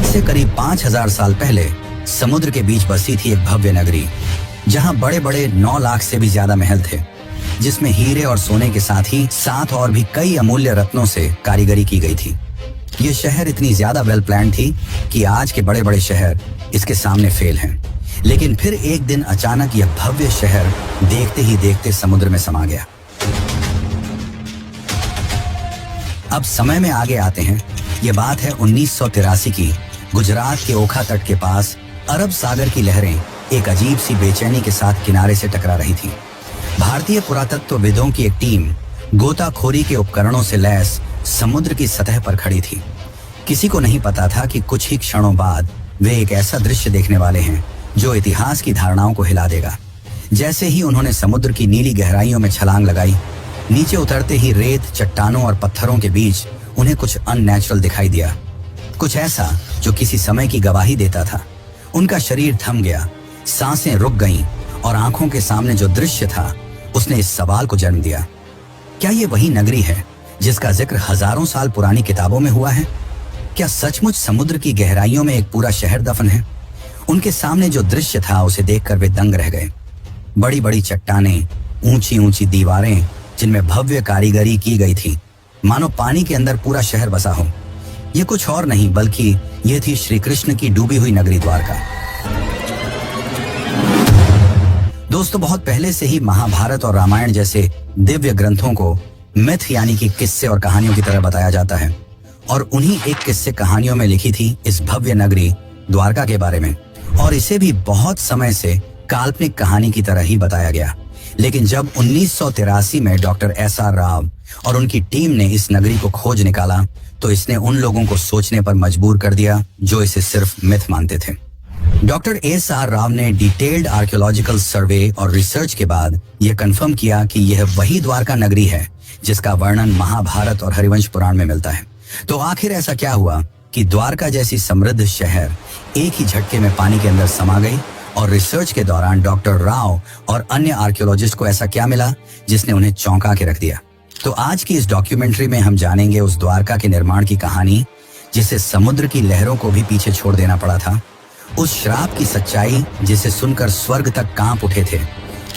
से करीब 5000 साल पहले समुद्र के बीच बसी थी एक भव्य नगरी, जहां बड़े बड़े 9 लाख से भी ज्यादा महल थे, जिसमें हीरे और सोने के साथ ही 7 और भी कई अमूल्य रत्नों से कारीगरी की गई थी। ये शहर इतनी ज्यादा वेल प्लान थी कि आज के बड़े बड़े शहर इसके सामने फेल हैं। लेकिन फिर एक दिन अचानक यह भव्य शहर देखते ही देखते समुद्र में समा गया। अब समय में आगे आते हैं। ये बात है 1983 की। गुजरात के ओखा तट के पास अरब सागर की लहरें एक अजीब सी बेचैनी के साथ किनारे से टकरा रही थी। भारतीय पुरातत्वविदों की एक टीम गोताखोरी के उपकरणों से लैस समुद्र की सतह पर खड़ी थी। किसी को नहीं पता था कि कुछ ही क्षणों बाद वे एक ऐसा दृश्य देखने वाले हैं जो इतिहास की धारणाओं को हिला देगा। जैसे ही उन्होंने समुद्र की नीली गहराइयों में छलांग लगाई, नीचे उतरते ही रेत, चट्टानों और पत्थरों के बीच उन्हें कुछ अननेचुरल दिखाई दिया, कुछ ऐसा जो किसी समय की गवाही देता था। उनका शरीर थम गया, सांसें रुक गईं और आंखों के सामने जो दृश्य था उसने इस सवाल को जन्म दिया, क्या ये वही नगरी है जिसका जिक्र हजारों साल पुरानी किताबों में हुआ है? क्या सचमुच समुद्र की गहराइयों में एक पूरा शहर दफन है? उनके सामने जो दृश्य था उसे देखकर वे दंग रह गए। बड़ी बड़ी चट्टानें, ऊंची ऊंची दीवारें जिनमें भव्य कारीगरी की गई थी, मानो पानी के अंदर पूरा शहर बसा हो। ये कुछ और नहीं बल्कि ये थी श्री कृष्ण की डूबी हुई नगरी द्वारका। दोस्तों, बहुत पहले से ही महाभारत और रामायण जैसे दिव्य ग्रंथों को मिथ यानी कि किस्से और कहानियों की तरह बताया जाता है, और उन्हीं एक किस्से कहानियों में लिखी थी इस भव्य नगरी द्वारका के बारे में, और इसे भी बहुत समय से काल्पनिक कहानी की तरह ही बताया गया। लेकिन जब 1983 में डॉक्टर एस.आर. राव और उनकी टीम ने इस नगरी को खोज निकाला, तो इसने उन लोगों को सोचने पर मजबूर कर दिया जो इसे सिर्फ मिथ मानते थे। Doctor SR. राव ने डिटेल्ड आर्कियोलॉजिकल सर्वे और रिसर्च के बाद यह कंफर्म किया कि यह वही द्वारका नगरी है जिसका वर्णन महाभारत और हरिवंश पुराण में मिलता है। तो आखिर ऐसा क्या हुआ कि द्वारका जैसी समृद्ध शहर एक ही झटके में पानी के अंदर समा गई, और रिसर्च के दौरान डॉक्टर राव और अन्य आर्कियोलॉजिस्ट को ऐसा क्या मिला जिसने उन्हें चौंका के रख दिया? तो आज की इस डॉक्यूमेंट्री में हम जानेंगे उस द्वारका के निर्माण की कहानी जिसे समुद्र की लहरों को भी पीछे छोड़ देना पड़ा था, उस श्राप की सच्चाई जिसे सुनकर स्वर्ग तक कांप उठे थे,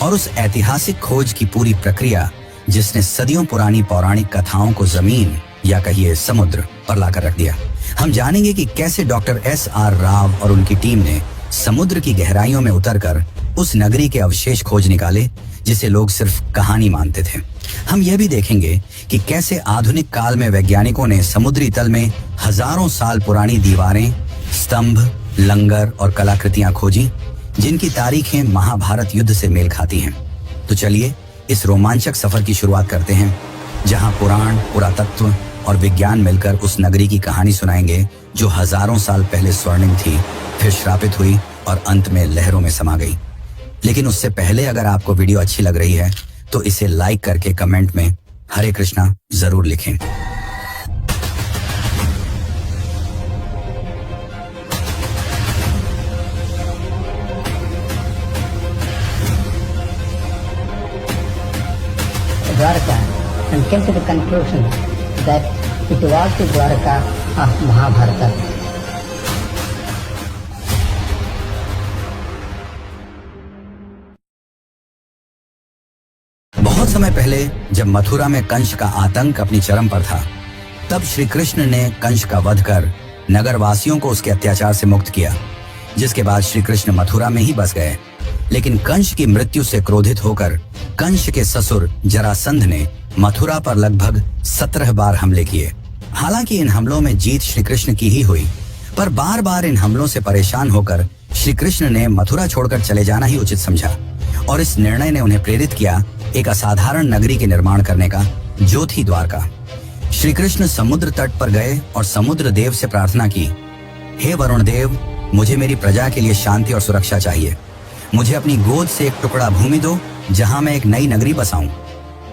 और उस ऐतिहासिक खोज की पूरी प्रक्रिया जिसने सदियों पुरानी पौराणिक कथाओं को जमीन या कहिए समुद्र पर लाकर रख दिया। हम जानेंगे कि कैसे डॉक्टर एस.आर. राव और उनकी टीम ने समुद्र की गहराइयों में उतरकर उस नगरी के अवशेष खोज निकाले जिसे लोग सिर्फ कहानी मानते थे। हम यह भी देखेंगे कि कैसे आधुनिक काल में वैज्ञानिकों ने समुद्री तल में हजारों साल पुरानी दीवारें, स्तंभ, लंगर और कलाकृतियां खोजी जिनकी तारीखें महाभारत युद्ध से मेल खाती हैं। तो चलिए इस रोमांचक सफर की शुरुआत करते हैं, जहां पुराण, पुरातत्व और विज्ञान मिलकर उस नगरी की कहानी सुनाएंगे जो हजारों साल पहले स्वर्णिम थी, फिर श्रापित हुई और अंत में लहरों में समा गई। लेकिन उससे पहले अगर आपको वीडियो अच्छी लग रही है तो इसे लाइक करके कमेंट में हरे कृष्णा जरूर लिखें। Dwarka and came to the conclusion that it was the Dwarka of Mahabharata. बहुत समय पहले जब मथुरा में कंस का आतंक अपनी चरम पर था, तब श्री कृष्ण ने कंस का वध कर नगरवासियों को उसके अत्याचार से मुक्त किया, जिसके बाद श्री कृष्ण मथुरा में ही बस गए। लेकिन कंस की मृत्यु से क्रोधित होकर कंस के ससुर जरासंध ने मथुरा पर लगभग 17 बार हमले किए। हालांकि इन हमलों में जीत श्री कृष्ण की ही हुई, पर बार बार इन हमलों से परेशान होकर श्री कृष्ण ने मथुरा छोड़कर चले जाना ही उचित समझा, और इस निर्णय ने उन्हें प्रेरित किया एक असाधारण नगरी के निर्माण करने का, जो थी द्वारका। श्री कृष्ण समुद्र तट पर गए और समुद्र देव से प्रार्थना की, हे वरुण देव, मुझे मेरी प्रजा के लिए शांति और सुरक्षा चाहिए। मुझे अपनी गोद से एक टुकड़ा भूमि दो जहां मैं एक नई नगरी बसाऊं।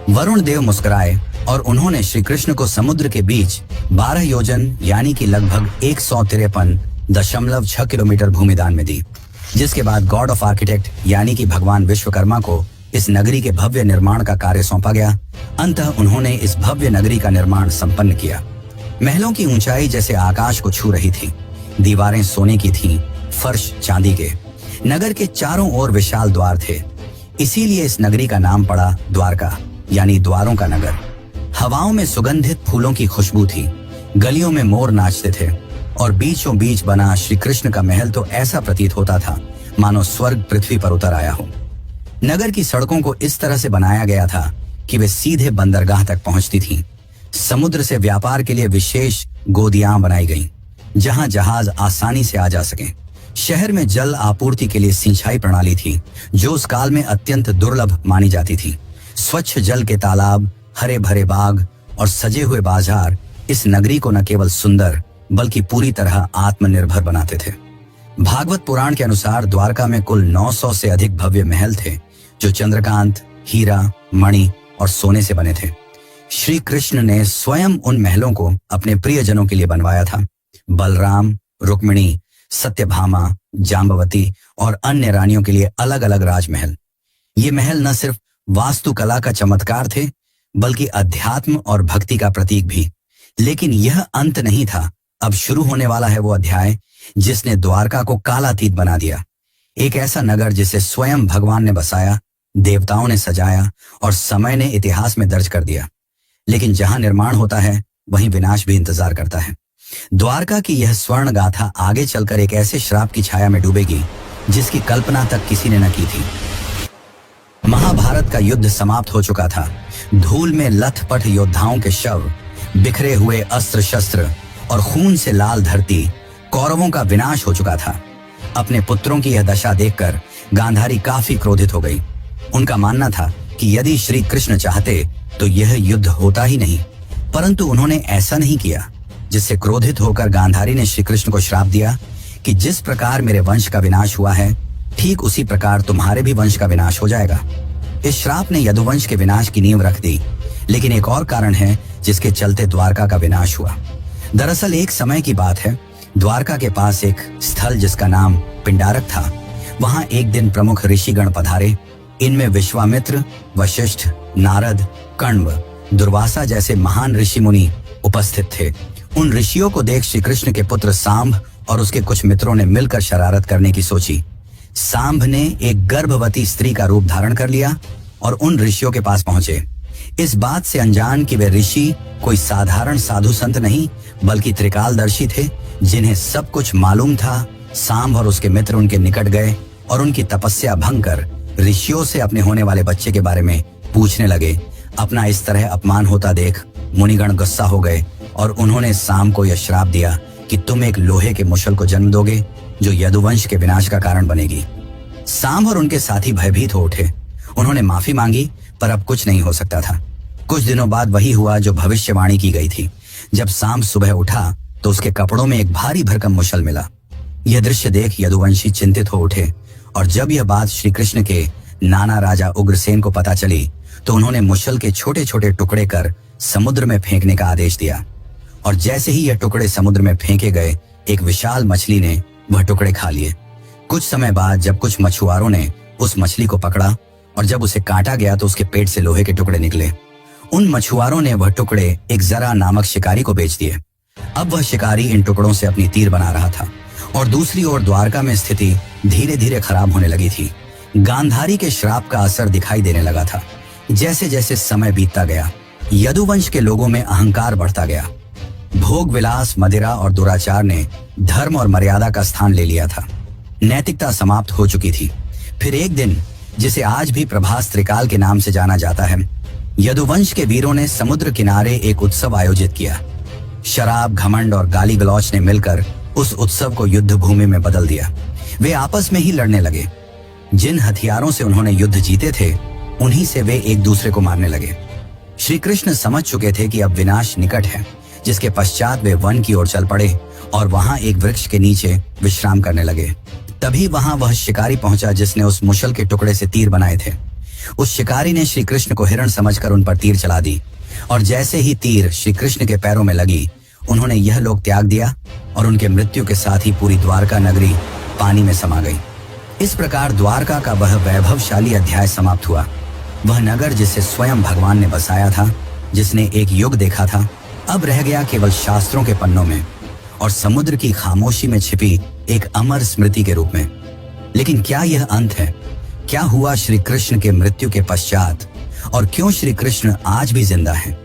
वरुण देव मुस्कुराए और उन्होंने श्री कृष्ण को समुद्र के बीच 12 योजन यानी कि लगभग 153.6 किलोमीटर भूमि दान में दी, जिसके बाद गॉड ऑफ आर्किटेक्ट यानी कि भगवान विश्वकर्मा को इस नगरी के भव्य निर्माण का कार्य सौंपा गया। अंततः उन्होंने इस भव्य नगरी का निर्माण संपन्न किया। महलों की ऊंचाई जैसे आकाश को छू रही थी। दीवारें सोने की थीं, फर्श चांदी के। नगर के चारों ओर विशाल द्वार थे, इसीलिए इस नगरी का नाम पड़ा द्वारका, यानी द्वारों का नगर। हवाओं में सुगंधित फूलों की खुशबू थी, गलियों में मोर नाचते थे और बीचों बीच बना श्री कृष्ण का महल तो ऐसा प्रतीत होता था मानो स्वर्ग पृथ्वी पर उतर आया हो। नगर की सड़कों को इस तरह से बनाया गया था कि वे सीधे बंदरगाह तक पहुंचती थीं। समुद्र से व्यापार के लिए विशेष गोदियां बनाई गईं, जहां जहाज आसानी से आ जा सकें। शहर में जल आपूर्ति के लिए सिंचाई प्रणाली थी, जो उस काल में अत्यंत दुर्लभ मानी जाती थी। स्वच्छ जल के तालाब, हरे भरे बाग और सजे हुए बाजार इस नगरी को न केवल सुंदर बल्कि पूरी तरह आत्मनिर्भर बनाते थे। भागवत पुराण के अनुसार द्वारका में कुल 900 से अधिक भव्य महल थे, जो चंद्रकांत, हीरा, मणि और सोने से बने थे। श्री कृष्ण ने स्वयं उन महलों को अपने प्रियजनों के लिए बनवाया था। बलराम, रुक्मिणी, सत्यभामा, जाम्बवती और अन्य रानियों के लिए अलग अलग राजमहल। ये महल न सिर्फ वास्तुकला का चमत्कार थे, बल्कि अध्यात्म और भक्ति का प्रतीक भी। लेकिन यह अंत नहीं था। अब शुरू होने वाला है वो अध्याय जिसने द्वारका को कालातीत बना दिया। एक ऐसा नगर जिसे स्वयं भगवान ने बसाया, देवताओं ने सजाया और समय ने इतिहास में दर्ज कर दिया। लेकिन जहां निर्माण होता है, वहीं विनाश भी इंतजार करता है। द्वारका की यह स्वर्ण गाथा आगे चलकर एक ऐसे श्राप की छाया में डूबेगी जिसकी कल्पना तक किसी ने न की थी। महाभारत का युद्ध समाप्त हो चुका था। धूल में लथपथ योद्धाओं के शव, बिखरे हुए अस्त्र शस्त्र और खून से लाल धरती, कौरवों का विनाश हो चुका था। अपने पुत्रों की यह दशा देखकर गांधारी काफी क्रोधित हो गई। उनका मानना था कि यदि श्री कृष्ण चाहते तो यह युद्ध होता ही नहीं, परंतु उन्होंने ऐसा नहीं किया, जिससे क्रोधित होकर गांधारी ने श्री कृष्ण को श्राप दिया कि जिस प्रकार मेरे वंश का विनाश हुआ है, ठीक उसी प्रकार तुम्हारे भी वंश का विनाश हो जाएगा। इस श्राप ने यदुवंश के विनाश की नींव रख दी। लेकिन एक और कारण है जिसके चलते द्वारका का विनाश हुआ। दरअसल एक समय की बात है, द्वारका के पास एक स्थल जिसका नाम पिंडारक था, वहां एक दिन प्रमुख ऋषिगण पधारे। इनमें विश्वामित्र, वशिष्ठ, नारद, कण्व, दुर्वासा जैसे महान ऋषि मुनि उपस्थित थे। उन ऋषियों को देख श्री कृष्ण के पुत्र सांब और उसके कुछ मित्रों ने मिलकर शरारत करने की सोची। सांब ने एक गर्भवती स्त्री का रूप धारण कर लिया और उन ऋषियों के पास पहुंचे। इस बात से अनजान कि वे ऋषि कोई साधारण साधु संत नहीं, बल्कि त्रिकालदर्शी थे, जिन्हें सब कुछ मालूम था। सांब और उसके मित्र उनके निकट गए और उनकी तपस्या भंग कर ऋषियों से अपने होने वाले बच्चे के बारे में पूछने लगे। अपना इस तरह अपमान होता देख मुनिगण गुस्सा हो गए और उन्होंने सांब को यह श्राप दिया कि तुम एक लोहे के मुशल को जन्म दोगे, जो यदुवंश के विनाश का कारण बनेगी। सांब और उनके साथी भयभीत हो उठे। उन्होंने माफी मांगी, पर अब कुछ नहीं हो सकता था। कुछ दिनों बाद वही हुआ जो भविष्यवाणी की गई थी। जब सांब सुबह उठा तो उसके कपड़ों में एक भारी भरकम मुशल मिला। यह दृश्य देख यदुवंशी चिंतित हो उठे और जब यह बात श्री कृष्ण के नाना राजा उग्रसेन को पता चली तो उन्होंने मुशल के छोटे छोटे टुकड़े कर समुद्र में फेंकने का आदेश दिया। और जैसे ही यह टुकड़े समुद्र में फेंके गए, एक विशाल मछली ने वह टुकड़े खा लिए। कुछ समय बाद जब कुछ मछुआरों ने उस मछली को पकड़ा और जब उसे काटा गया तो उसके पेट से लोहे के टुकड़े निकले। उन मछुआरों ने वह टुकड़े एक जरा नामक शिकारी को बेच दिए। अब वह शिकारी इन टुकड़ों से अपनी तीर बना रहा था और दूसरी ओर द्वारका में स्थिति धीरे धीरे खराब होने लगी थी। गांधारी के श्राप का असर दिखाई देने लगा था। जैसे जैसे समय बीतता गया, यदुवंश के लोगों में अहंकार बढ़ता गया। भोग विलास, मदिरा और दुराचार ने धर्म और मर्यादा का स्थान ले लिया था। नैतिकता समाप्त हो चुकी थी। फिर एक दिन, जिसे आज भी प्रभास त्रिकाल के नाम से जाना जाता है, यदुवंश के वीरों ने समुद्र किनारे एक उत्सव आयोजित किया। शराब, घमंड और गाली गलौच ने मिलकर उस उत्सव को युद्ध भूमि में बदल दिया। वे आपस में ही लड़ने लगे। जिन हथियारों से उन्होंने युद्ध जीते थे, उन्हीं से वे एक दूसरे को मारने लगे। श्री कृष्ण समझ चुके थे कि अब विनाश निकट है, जिसके पश्चात वे वन की ओर चल पड़े और वहां एक वृक्ष के नीचे विश्राम करने लगे। तभी वहां वह शिकारी पहुंचा जिसने उस मुशल के टुकड़े से तीर बनाए थे। उस शिकारी ने श्री कृष्ण को हिरण समझकर उन पर तीर चला दी और जैसे ही तीर श्री कृष्ण के पैरों में लगी, उन्होंने यह लोक त्याग दिया और उनके मृत्यु के साथ ही पूरी द्वारका नगरी पानी में समा गई। इस प्रकार द्वारका का वह वैभवशाली अध्याय समाप्त हुआ। वह नगर जिसे स्वयं भगवान ने बसाया था, जिसने एक युग देखा था, अब रह गया केवल शास्त्रों के पन्नों में। और समुद्र की खामोशी में छिपी एक अमर स्मृति के रूप में। लेकिन क्या यह अंत है? क्या हुआ श्री कृष्ण के मृत्यु के पश्चात, और क्यों श्री कृष्ण आज भी जिंदा हैं?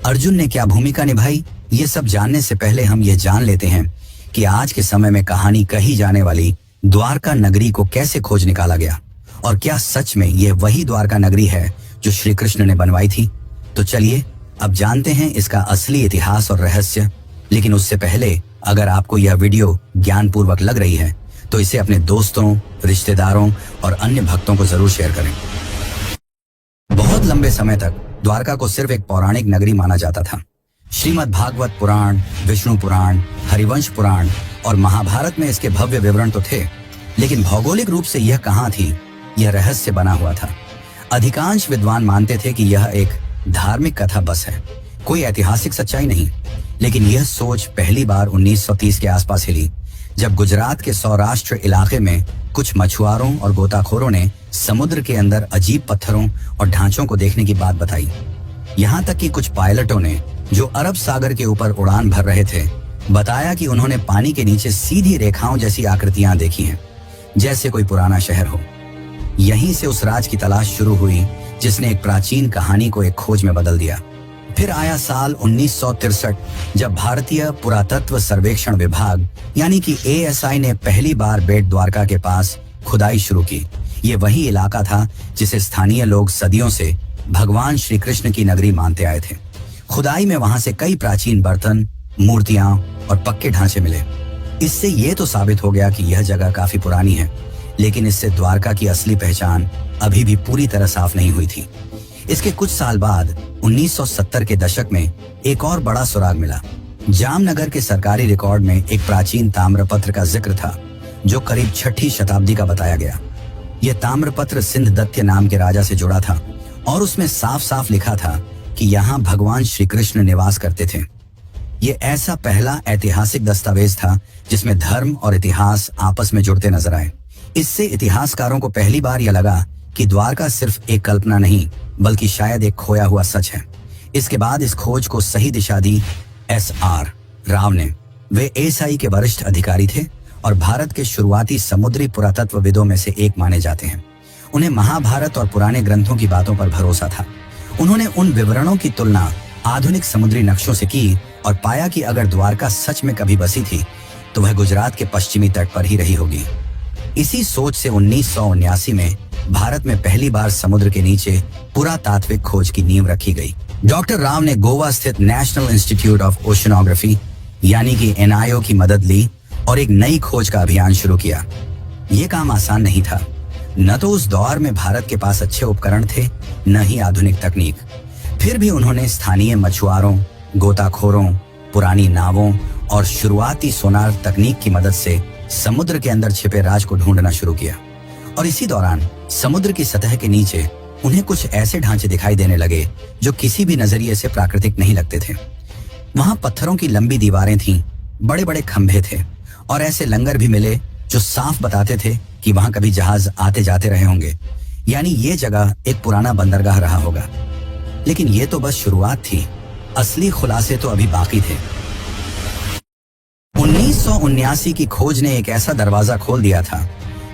अर्जुन ने क्या भूमिका निभाई? ये सब जानने से पहले हम यह जान लेते हैं कि आज के समय में कहानी कही जाने वाली द्वारका नगरी को कैसे खोज निकाला गया, और क्या सच में यह वही द्वारका नगरी है जो श्री कृष्ण ने बनवाई थी? तो चलिए अब जानते हैं इसका असली इतिहास और रहस्य। लेकिन उससे पहले अगर आपको यह वीडियो ज्ञानपूर्वक लग रही है तो इसे अपने दोस्तों, रिश्तेदारों और अन्य भक्तों को जरूर शेयर करें। बहुत लंबे समय तक द्वारका को सिर्फ एक पौराणिक नगरी माना जाता था। श्रीमद् भागवत पुराण, विष्णु पुराण, हरिवंश पुराण और महाभारत में इसके भव्य विवरण तो थे, लेकिन भौगोलिक रूप से यह कहां थी, यह रहस्य बना हुआ था। अधिकांश विद्वान मानते थे कि यह एक धार्मिक कथा बस है, कोई ऐतिहासिक सच्चाई नहीं। लेकिन यह सोच पहली बार 1930 के आसपास हिली, जब गुजरात के सौराष्ट्र इलाके में कुछ मछुआरों और गोताखोरों ने समुद्र के अंदर अजीब पत्थरों और ढांचों को देखने की बात बताई। यहाँ तक कि कुछ पायलटों ने, जो अरब सागर के ऊपर उड़ान भर रहे थे, बताया कि उन्होंने पानी के नीचे सीधी रेखाओं जैसी आकृतियां देखी हैं, जैसे कोई पुराना शहर हो। यहीं से उस राज की तलाश शुरू हुई जिसने एक प्राचीन कहानी को एक खोज में बदल दिया। फिर आया साल 1963, जब भारतीय पुरातत्व सर्वेक्षण विभाग यानी कि ASI ने पहली बार बेट द्वारका के पास खुदाई शुरू की। ये वही इलाका था जिसे स्थानीय लोग सदियों से भगवान श्री कृष्ण की नगरी मानते आए थे। खुदाई में वहां से कई प्राचीन बर्तन, मूर्तियां और पक्के ढांचे मिले। इससे ये तो साबित हो गया कि यह जगह काफी पुरानी है, लेकिन इससे द्वारका की असली पहचान अभी भी पूरी तरह साफ नहीं हुई थी। इसके कुछ साल बाद 1970 के दशक में एक और बड़ा सुराग मिला। जामनगर के सरकारी रिकॉर्ड में एक प्राचीन ताम्रपत्र का जिक्र था, जो करीब 6ठी शताब्दी का बताया गया। यह ताम्रपत्र सिंधदत्य नाम के राजा से जुड़ा था और उसमें साफ साफ लिखा था कि यहाँ भगवान श्री कृष्ण निवास करते थे। ये ऐसा पहला ऐतिहासिक दस्तावेज था जिसमें धर्म और इतिहास आपस में जुड़ते नजर आए। इससे इतिहासकारों को पहली बार यह लगा कि द्वारका सिर्फ एक कल्पना नहीं, बल्कि शायद एक खोया हुआ सच है। इसके बाद इस खोज को सही दिशा दी SR राव ने। वे ASI के वरिष्ठ अधिकारी थे और भारत के शुरुआती समुद्री पुरातत्वविदों में से एक माने जाते हैं। उन्हें महाभारत और पुराने ग्रंथों की बातों पर भरोसा था। उन्होंने उन विवरणों की तुलना आधुनिक समुद्री नक्शों से की और पाया कि अगर द्वारका सच में कभी बसी थी तो वह गुजरात के पश्चिमी तट पर ही रही होगी। इसी सोच से 1979 में भारत में पहली बार समुद्र के नीचे पुरातात्विक खोज की नींव रखी गई। डॉक्टर राव ने गोवा स्थित नेशनल इंस्टीट्यूट ऑफ ओशनोग्राफी यानी कि NIO की मदद ली और एक नई खोज का अभियान शुरू किया। ये काम आसान नहीं था। न तो उस दौर में भारत के पास अच्छे उपकरण थे, न ही आधुनिक तकनीक। फिर भी उन्होंने स्थानीय मछुआरों, गोताखोरों, पुरानी नावों और शुरुआती सोनार तकनीक की मदद से समुद्र के अंदर छिपे राज को ढूंढना शुरू किया। और इसी दौरान समुद्र की सतह के नीचे उन्हें कुछ ऐसे ढांचे दिखाई देने लगे जो किसी भी नजरिए से प्राकृतिक नहीं लगते थे। वहां पत्थरों की लंबी दीवारें थीं, बड़े बड़े खंभे थे और ऐसे लंगर भी मिले जो साफ बताते थे कि वहां कभी जहाज आते जाते रहे होंगे, यानी ये जगह एक पुराना बंदरगाह रहा होगा। लेकिन ये तो बस शुरुआत थी, असली खुलासे तो अभी बाकी थे। 1979 की खोज ने एक ऐसा दरवाजा खोल दिया था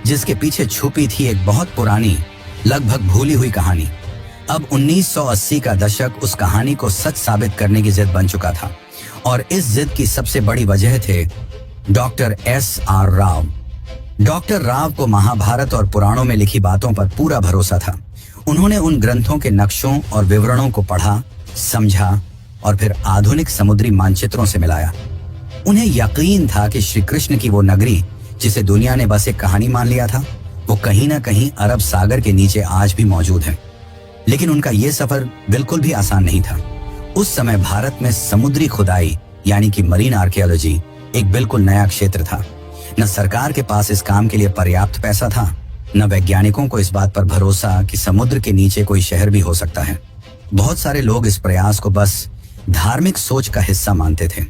जिसके पीछे छुपी थी एक बहुत पुरानी, लगभग भूली हुई कहानी। अब 1980 का दशक उस कहानी को सच साबित करने की जिद बन चुका था और इस जिद की सबसे बड़ी वजह थे doctor SR Rao. Doctor Rao को महाभारत और पुराणों में लिखी बातों पर पूरा भरोसा था। उन्होंने उन ग्रंथों के नक्शों और विवरणों को पढ़ा, समझा और फिर आधुनिक समुद्री मानचित्रों से मिलाया। उन्हें यकीन था कि श्री कृष्ण की वो नगरी जिसे दुनिया ने बस एक कहानी मान लिया था, वो कहीं ना कहीं अरब सागर के नीचे आज भी मौजूद है। लेकिन उनका ये सफर बिल्कुल भी आसान नहीं था। उस समय भारत में समुद्री खुदाई यानी कि मरीन आर्कियोलॉजी एक बिल्कुल नया क्षेत्र था। न सरकार के पास इस काम के लिए पर्याप्त पैसा था, न वैज्ञानिकों को इस बात पर भरोसा कि समुद्र के नीचे कोई शहर भी हो सकता है। बहुत सारे लोग इस प्रयास को बस धार्मिक सोच का हिस्सा मानते थे।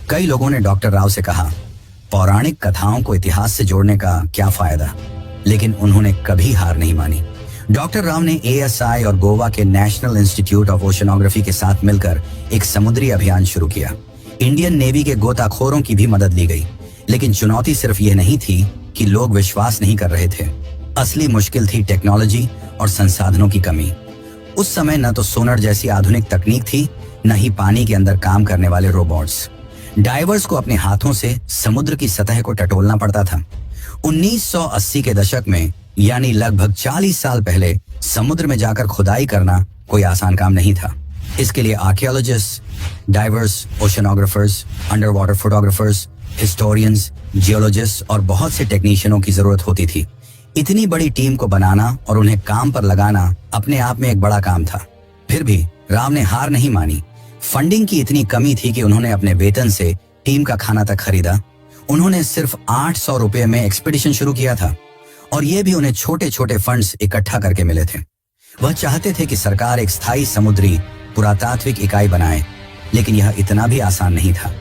कई लोगों ने डॉक्टर राव से कहा, पौराणिक कथाओं को इतिहास से जोड़ने का क्या फायदा, लेकिन उन्होंने कभी हार नहीं मानी। डॉक्टर राव ने ASI और गोवा के नेशनल इंस्टीट्यूट ऑफ ओशनोग्राफी के साथ मिलकर एक समुद्री अभियान शुरू किया। इंडियन नेवी के गोताखोरों की भी मदद ली गई, लेकिन चुनौती सिर्फ यह नहीं थी कि लोग विश्वास नहीं कर रहे थे। असली मुश्किल थी टेक्नोलॉजी और संसाधनों की कमी। उस समय न तो सोनार जैसी आधुनिक तकनीक थी, न ही पानी के अंदर काम करने वाले रोबोट्स। डाइवर्स को अपने हाथों से समुद्र की सतह को टटोलना पड़ता था। 1980 के दशक में, यानी लगभग 40 साल पहले, समुद्र में जाकर खुदाई करना कोई आसान काम नहीं था। इसके लिए archaeologist, divers, oceanographers, under water photographers, historians, geologist और बहुत से टेक्नीशियनों की जरूरत होती थी। इतनी बड़ी टीम को बनाना और उन्हें काम पर लगाना अपने आप में एक बड़ा काम था। फिर भी राव ने हार नहीं मानी। फंडिंग की इतनी कमी थी कि उन्होंने अपने वेतन से टीम का खाना तक खरीदा। उन्होंने सिर्फ 800 रुपए में एक्सपीडिशन शुरू किया था, और ये भी उन्हें छोटे छोटे फंड्स इकट्ठा करके मिले थे। वह चाहते थे कि सरकार एक स्थायी समुद्री पुरातात्विक इकाई बनाए, लेकिन यह इतना भी आसान नहीं था।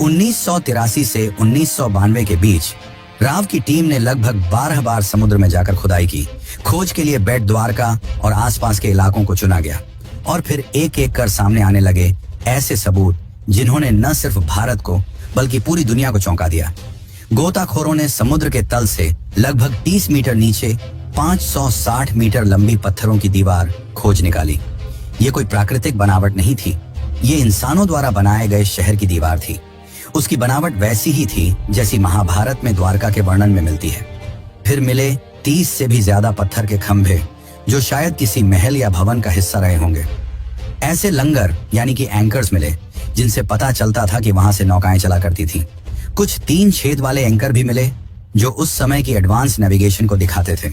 1983 से 1992 के बीच राव की टीम ने लगभग 12 बार समुद्र में जाकर खुदाई की। खोज के लिए बेट द्वारका और आसपास के इलाकों को चुना गया, और फिर एक एक कर सामने आने लगे ऐसे सबूत जिन्होंने न सिर्फ भारत को बल्कि पूरी दुनिया को चौंका दिया। गोताखोरों ने समुद्र के तल से लगभग 30 मीटर नीचे 560 मीटर लंबी पत्थरों की दीवार खोज निकाली। ये कोई प्राकृतिक बनावट नहीं थी, ये इंसानों द्वारा बनाए गए शहर की दीवार थी। उसकी बनावट वैसी ही थी जैसी महाभारत में द्वारका के वर्णन में मिलती है। फिर मिले 30 से भी ज्यादा पत्थर के खंभे, जो शायद किसी महल या भवन का हिस्सा रहे होंगे। ऐसे लंगर यानी कि एंकर्स मिले, जिनसे पता चलता था कि वहां से नौकाएं चला करती थीं। कुछ 3 छेद वाले एंकर भी मिले, जो उस समय की एडवांस नेविगेशन को दिखाते थे।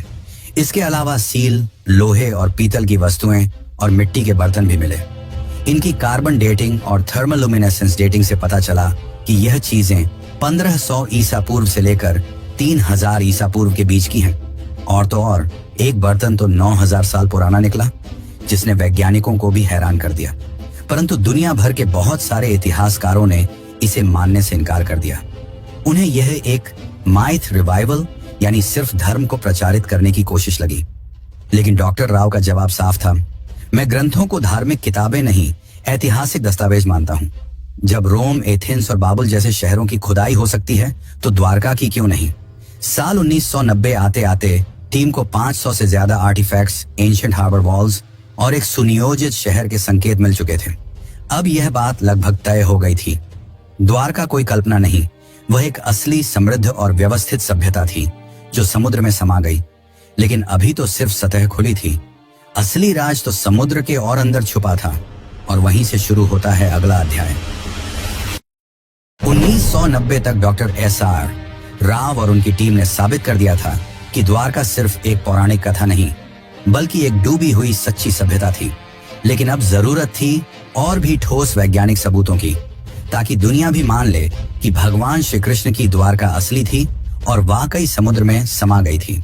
इसके अलावा सील, लोहे और पीतल की वस्तुएं और मिट्टी के बर्तन भी मिले। इनकी कार्बन डेटिंग और थर्मोलुमिनेसेंस डेटिंग से पता चला कि यह चीजें 1500 ईसा पूर्व से लेकर 3000 ईसा पूर्व के बीच की हैं। और तो और एक बर्तन तो 9000 साल पुराना निकला, जिसने वैज्ञानिकों को भी हैरान कर दिया। परंतु दुनिया भर के बहुत सारे इतिहासकारों ने इसे मानने से इनकार कर दिया। उन्हें यह एक माइथ रिवाइवल यानी सिर्फ धर्म को प्रचारित करने की कोशिश लगी। लेकिन डॉक्टर राव का जवाब साफ था, मैं ग्रंथों को धार्मिक किताबें नहीं, ऐतिहासिक दस्तावेज मानता हूँ। जब रोम, एथेंस और बाबुल जैसे शहरों की खुदाई हो सकती है, तो द्वारका की क्यों नहीं? साल 1990 आते आते टीम को 500 से ज्यादा आर्टिफैक्ट्स, एंशिएंट हार्बर वॉल्स और एक सुनियोजित शहर के संकेत मिल चुके थे। अब यह बात लगभग तय हो गई थी। द्वारका कोई कल्पना नहीं, वह एक असली, समृद्ध और व्यवस्थित सभ्यता थी जो समुद्र में समा गई। लेकिन अभी तो सिर्फ सतह खुली थी। असली राज तो समुद्र के और अंदर छुपा था, और वहीं से शुरू होता है अगला अध्याय। 1990 तक डॉक्टर SR राव और उनकी टीम ने साबित कर दिया था कि द्वारका सिर्फ एक पौराणिक कथा नहीं, बल्कि एक डूबी हुई सच्ची सभ्यता थी। लेकिन अब जरूरत थी और भी ठोस वैज्ञानिक सबूतों की, ताकि दुनिया भी मान ले कि भगवान श्री कृष्ण की द्वारका असली थी और वाकई समुद्र में समा गई थी।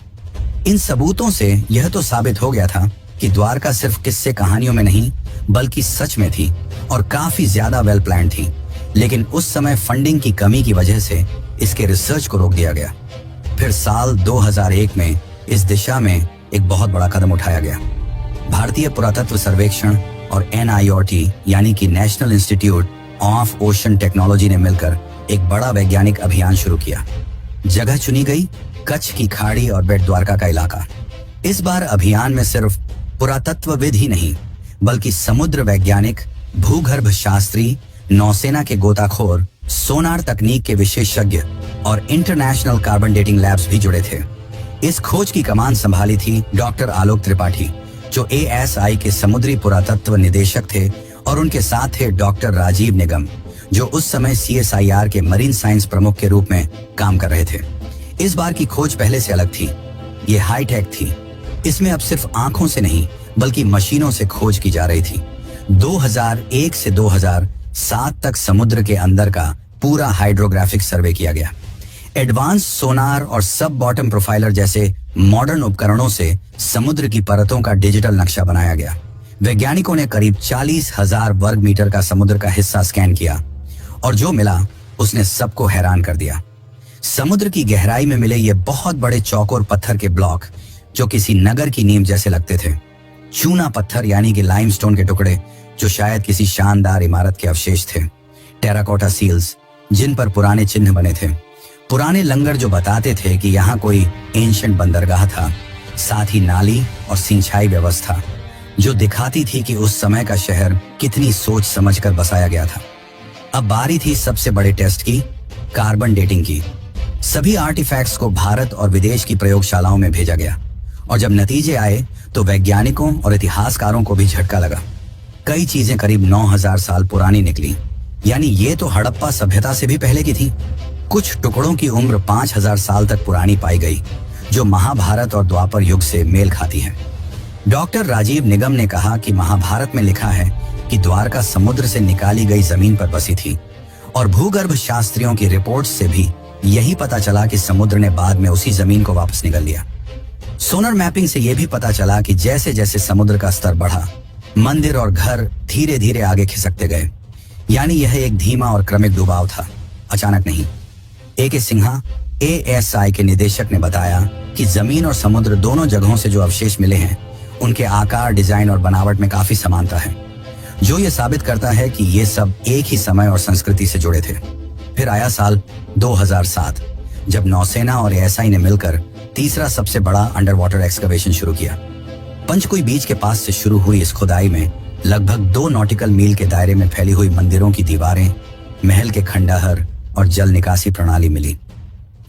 इन सबूतों से यह तो साबित हो गया था कि द्वारका सिर्फ किस्से कहानियों में नहीं, बल्कि सच में थी, और काफी ज्यादा वेल प्लान थी। लेकिन उस समय फंडिंग की कमी की वजह से इसके रिसर्च को रोक दिया गया। फिर साल 2001 में इस दिशा में एक बहुत बड़ा कदम उठाया गया। भारतीय पुरातत्व सर्वेक्षण और NIOT यानी कि national institute of ocean technology ने मिलकर एक बड़ा वैज्ञानिक अभियान शुरू किया। जगह चुनी गई कच्छ की खाड़ी और बेट द्वारका का इलाका। इस बार अभियान में सिर्फ पुरातत्वविद ही नहीं, बल्कि समुद्र वैज्ञानिक, भूगर्भ शास्त्री, नौसेना के गोताखोर, सोनार तकनीक के विशेषज्ञ और इंटरनेशनल कार्बन डेटिंग लैब्स भी जुड़े थे। इस खोज की कमान संभाली थी डॉक्टर आलोक त्रिपाठी, जो ASI के समुद्री पुरातत्व निदेशक थे, और उनके साथ थे डॉक्टर राजीव निगम, जो उस समय CSIR के मरीन साइंस प्रमुख के रूप में काम कर रहे थे। इस बार की खोज पहले से अलग थी। ये हाईटेक थी। इसमें अब सिर्फ आंखों से नहीं, बल्कि मशीनों से खोज की जा रही थी। 2001 से 2007 तक समुद्र के अंदर का पूरा हाइड्रोग्राफिक सर्वे किया गया। एडवांस सोनार और सब बॉटम प्रोफाइलर जैसे मॉडर्न उपकरणों से समुद्र की परतों का डिजिटल नक्शा बनाया गया। वैज्ञानिकों ने करीब 40,000 वर्ग मीटर का समुद्र का हिस्सा स्कैन किया, और जो मिला उसने सबको हैरान कर दिया। समुद्र की गहराई में मिले ये बहुत बड़े चौकोर पत्थर के ब्लॉक, जो किसी नगर की नींव जैसे लगते थे। चूना पत्थर यानी कि लाइमस्टोन के टुकड़े, जो शायद किसी शानदार इमारत के अवशेष थे। टेराकोटा सील्स जिन पर पुराने चिन्ह बने थे, पुराने लंगर जो बताते थे कि यहाँ कोई एंशिएंट बंदरगाह था, साथ ही नाली और सिंचाई व्यवस्था जो दिखाती थी कि उस समय का शहर कितनी सोच समझकर बसाया गया था। अब बारी थी सबसे बड़े टेस्ट की, कार्बन डेटिंग की। सभी आर्टिफैक्ट्स को भारत और विदेश की प्रयोगशालाओं में भेजा गया और जब नतीजे आए तो वैज्ञानिकों और इतिहासकारों को भी झटका लगा। कई चीजें करीब 9000 साल पुरानी निकली, यानी ये तो हड़प्पा सभ्यता से भी पहले की थी। कुछ टुकड़ों की उम्र 5000 साल तक पुरानी पाई गई, जो महाभारत और द्वापर युग से मेल खाती है। डॉक्टर राजीव निगम ने कहा कि महाभारत में लिखा है कि द्वारका समुद्र से निकाली गई जमीन पर बसी थी और भूगर्भ शास्त्रियों की रिपोर्ट्स से भी यही पता चला कि समुद्र ने बाद में उसी जमीन को वापस निगल लिया। सोनर मैपिंग से यह भी पता चला कि जैसे जैसे समुद्र का स्तर बढ़ा, मंदिर और घर धीरे धीरे आगे खिसकते गए, यानी यह एक धीमा और क्रमिक डुबाव था, अचानक नहीं। A.K. सिन्हा ASI के निदेशक ने बताया कि जमीन और समुद्र दोनों जगहों से जो अवशेष मिले हैं उनके आकार, डिजाइन और बनावट में काफी समानता है, जो ये साबित करता है कि ये सब एक ही समय और संस्कृति से जुड़े थे। फिर आया साल 2007, जब नौसेना और ASI ने मिलकर तीसरा सबसे बड़ा अंडर वाटर एक्सकवेशन शुरू किया। पंचकुई बीच के पास से शुरू हुई इस खुदाई में लगभग 2 नॉटिकल मील के दायरे में फैली हुई मंदिरों की दीवारें, महल के खंडहर और जल निकासी प्रणाली मिली।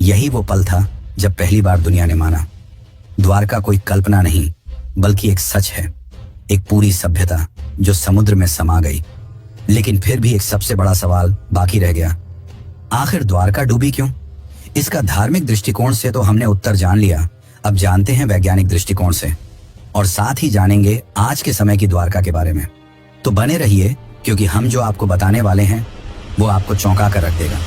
यही वो पल था जब पहली बार दुनिया ने माना, द्वारका कोई कल्पना नहीं बल्कि एक सच है, एक पूरी सभ्यता जो समुद्र में समा गई। लेकिन फिर भी एक सबसे बड़ा सवाल बाकी रह गया, आखिर द्वारका डूबी क्यों? इसका धार्मिक दृष्टिकोण से तो हमने उत्तर जान लिया, अब जानते हैं वैज्ञानिक दृष्टिकोण से, और साथ ही जानेंगे आज के समय की द्वारका के बारे में। तो बने रहिए, क्योंकि हम जो आपको बताने वाले हैं वो आपको चौंका कर रख देगा।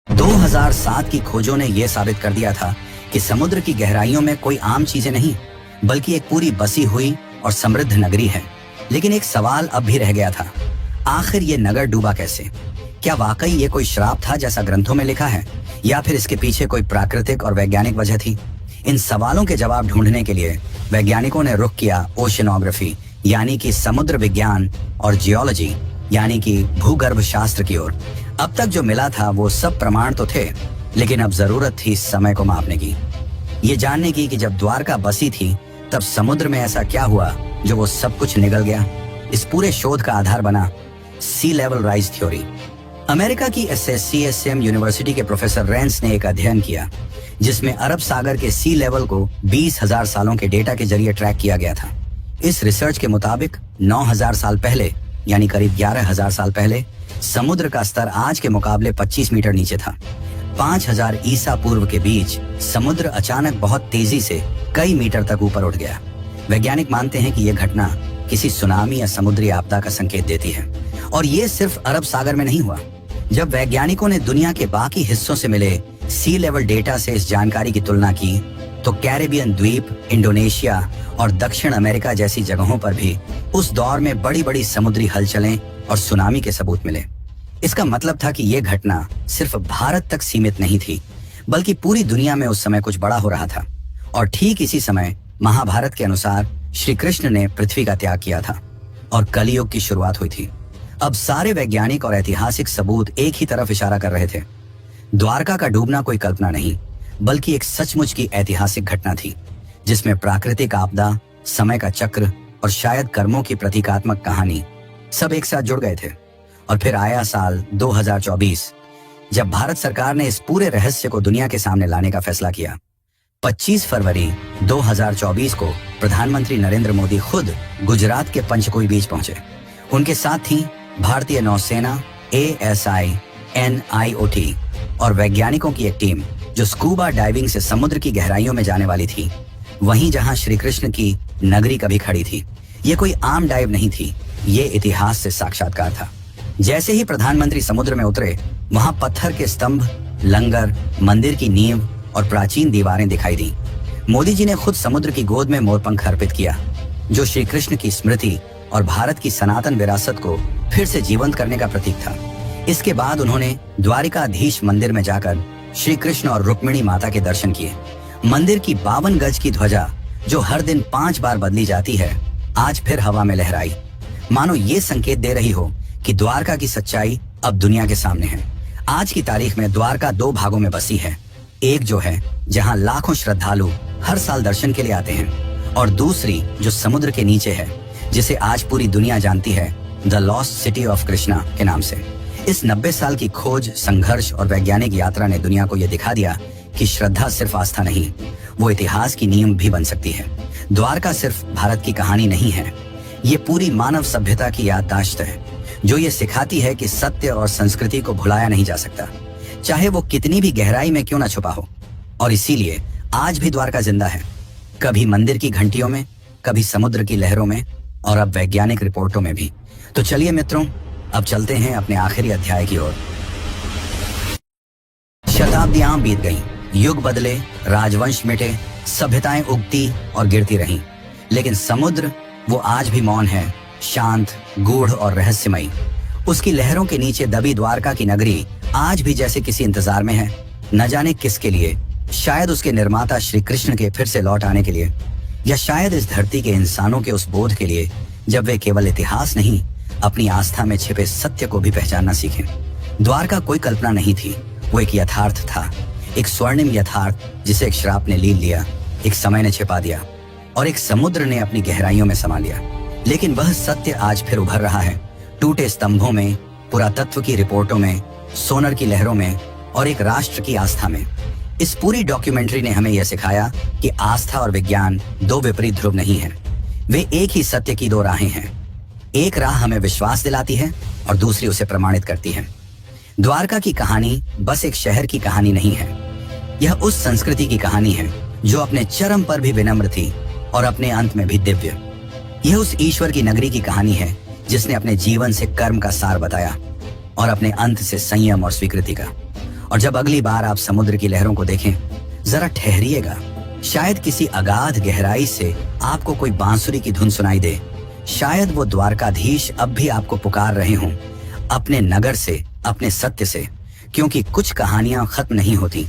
2007 की खोजों ने यह साबित कर दिया था कि समुद्र की गहराइयों में कोई आम चीजें नहीं, बल्कि एक पूरी बसी हुई और समृद्ध नगरी है। लेकिन एक सवाल अब भी रह गया था, आखिर ये नगर डूबा कैसे? क्या वाकई ये कोई श्राप था जैसा ग्रंथों में लिखा है, या फिर इसके पीछे कोई प्राकृतिक और वैज्ञानिक वजह थी? इन सवालों के जवाब ढूंढने के लिए वैज्ञानिकों ने रुख किया ओशियनोग्राफी यानी कि समुद्र विज्ञान और जियोलॉजी यानी कि भूगर्भ शास्त्र की ओर। अब तक जो मिला था वो सब प्रमाण तो थे, लेकिन अब जरूरत थी समय को मापने की, ये जानने की कि जब द्वारका बसी थी तब समुद्र में ऐसा क्या हुआ जो वो सब कुछ निगल गया। इस पूरे शोध का आधार बना सी लेवल राइज थ्योरी। अमेरिका की SSCSM यूनिवर्सिटी के प्रोफेसर रेंस ने एक अध्ययन किया जिसमें अरब सागर के सी लेवल को 20,000 सालों के डेटा के जरिए ट्रैक किया गया था। इस रिसर्च के मुताबिक 9,000 साल पहले यानी करीब 11,000 साल पहले समुद्र का स्तर आज के मुकाबले 25 मीटर नीचे था। 5000 ईसा पूर्व के बीच समुद्र अचानक बहुत तेजी से कई मीटर तक ऊपर उठ गया। वैज्ञानिक मानते हैं कि यह घटना किसी सुनामी या समुद्री आपदा का संकेत देती है, और ये सिर्फ अरब सागर में नहीं हुआ। जब वैज्ञानिकों ने दुनिया के बाकी हिस्सों से मिले सी लेवल डेटा से इस जानकारी की तुलना की तो कैरेबियन द्वीप, इंडोनेशिया और दक्षिण अमेरिका जैसी जगहों पर भी उस दौर में बड़ी बड़ी समुद्री हलचलें और सुनामी के सबूत मिले। इसका मतलब था कि यह घटना सिर्फ भारत तक सीमित नहीं थी, बल्कि पूरी दुनिया में उस समय कुछ बड़ा हो रहा था। और ठीक इसी समय महाभारत के अनुसार श्री कृष्ण ने पृथ्वी का त्याग किया था और कलियुग की शुरुआत हुई थी। अब सारे वैज्ञानिक और ऐतिहासिक सबूत एक ही तरफ इशारा कर रहे थे, द्वारका का डूबना कोई कल्पना नहीं बल्कि एक सचमुच की ऐतिहासिक घटना थी, जिसमें प्राकृतिक आपदा, समय का चक्र और शायद कर्मों की प्रतीकात्मक कहानी सब एक साथ जुड़ गए थे। और फिर आया साल 2024, जब भारत सरकार ने इस पूरे रहस्य को दुनिया के सामने लाने का फैसला किया। 25 फरवरी 2024 को प्रधानमंत्री नरेंद्र मोदी खुद गुजरात के पंचकुई बीच पहुंचे। उनके साथ थी भारतीय नौसेना, ASI, NIOT और वैज्ञानिकों की एक टीम जो स्कूबा डाइविंग से समुद्र की गहराइयों में जाने वाली थी, वहीं जहां श्री कृष्ण की नगरी कभी खड़ी थी। ये कोई आम डाइव नहीं थी, ये इतिहास से साक्षात्कार था। जैसे ही प्रधानमंत्री समुद्र में उतरे, वहां पत्थर के स्तंभ, लंगर, मंदिर की नींव और प्राचीन दीवारें दिखाई दी। मोदी जी ने खुद समुद्र की गोद में मोरपंख अर्पित किया, जो श्री कृष्ण की स्मृति और भारत की सनातन विरासत को फिर से जीवंत करने का प्रतीक था। इसके बाद उन्होंने द्वारिकाधीश मंदिर में जाकर श्री कृष्ण और रुक्मिणी माता के दर्शन किए। मंदिर की 52 गज की ध्वजा, जो हर दिन 5 बार बदली जाती है, आज फिर हवा में लहराई, मानो ये संकेत दे रही हो कि द्वारका की सच्चाई अब दुनिया के सामने है। आज की तारीख में द्वारका 2 भागों में बसी है। एक जो है जहां लाखों श्रद्धालु हर साल दर्शन के लिए आते हैं, और दूसरी जो समुद्र के नीचे है, जिसे आज पूरी दुनिया जानती है the lost city of Krishna के नाम से। इस 90 साल की खोज, संघर्ष और वैज्ञानिक यात्रा ने दुनिया को यह दिखा दिया कि श्रद्धा सिर्फ आस्था नहीं, वो इतिहास की नींव भी बन सकती है। द्वारका सिर्फ भारत की कहानी नहीं है, ये पूरी मानव सभ्यता की याददाश्त है, जो ये सिखाती है कि सत्य और संस्कृति को भुलाया नहीं जा सकता, चाहे वो कितनी भी गहराई में क्यों ना छुपा हो। और इसीलिए आज भी द्वारका जिंदा है, कभी मंदिर की घंटियों में, कभी समुद्र की लहरों में, और अब वैज्ञानिक रिपोर्टों में भी। तो चलिए मित्रों, अब चलते हैं अपने आखिरी अध्याय की ओर। शताब्दियां बीत गईं, युग बदले, राजवंश मिटे, सभ्यताएं उगती और गिरती रहीं, लेकिन समुद्र वो आज भी मौन है, शांत, गूढ़ और रहस्यमयी। उसकी लहरों के नीचे दबी द्वारका की नगरी आज भी जैसे किसी इंतजार में है, न जाने किसके लिए। शायद उसके निर्माता श्री कृष्ण के फिर से लौट आने के लिए, या शायद इस धरती के इंसानों के उस बोध के लिए जब वे केवल इतिहास नहीं, अपनी आस्था में छिपे सत्य को भी पहचानना सीखें। द्वारका कोई कल्पना नहीं थी, वो एक यथार्थ था, एक स्वर्णिम यथार्थ जिसे एक श्राप ने लील लिया, एक समय ने छिपा दिया और एक समुद्र ने अपनी गहराइयों में समा लिया। लेकिन वह सत्य आज फिर उभर रहा है, टूटे स्तंभों में, पुरातत्व की रिपोर्टों में, सोनर की लहरों में और एक राष्ट्र की आस्था में। इस पूरी डॉक्यूमेंट्री ने हमें यह सिखाया कि आस्था और विज्ञान 2 विपरीत ध्रुव नहीं है, वे एक ही सत्य की 2 राहें हैं। एक राह हमें विश्वास दिलाती है और दूसरी उसे प्रमाणित करती है। द्वारका की कहानी बस एक शहर की कहानी नहीं है, यह उस संस्कृति की कहानी है जो अपने चरम पर भी विनम्र थी और अपने अंत में भी दिव्य। यह उस ईश्वर की नगरी की कहानी है जिसने अपने जीवन से कर्म का सार बताया और अपने अंत से संयम और स्वीकृति का। और जब अगली बार आप समुद्र की लहरों को देखें, जरा ठहरिएगा, शायद किसी अगाध गहराई से आपको कोई बांसुरी की धुन सुनाई दे। शायद वो द्वारकाधीश अब भी आपको पुकार रहे हों, अपने नगर से, अपने सत्य से, क्योंकि कुछ कहानियां खत्म नहीं होती,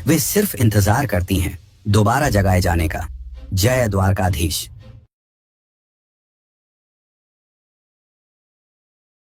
वे सिर्फ इंतजार करती हैं दोबारा जगाए जाने का। जय द्वारकाधीश।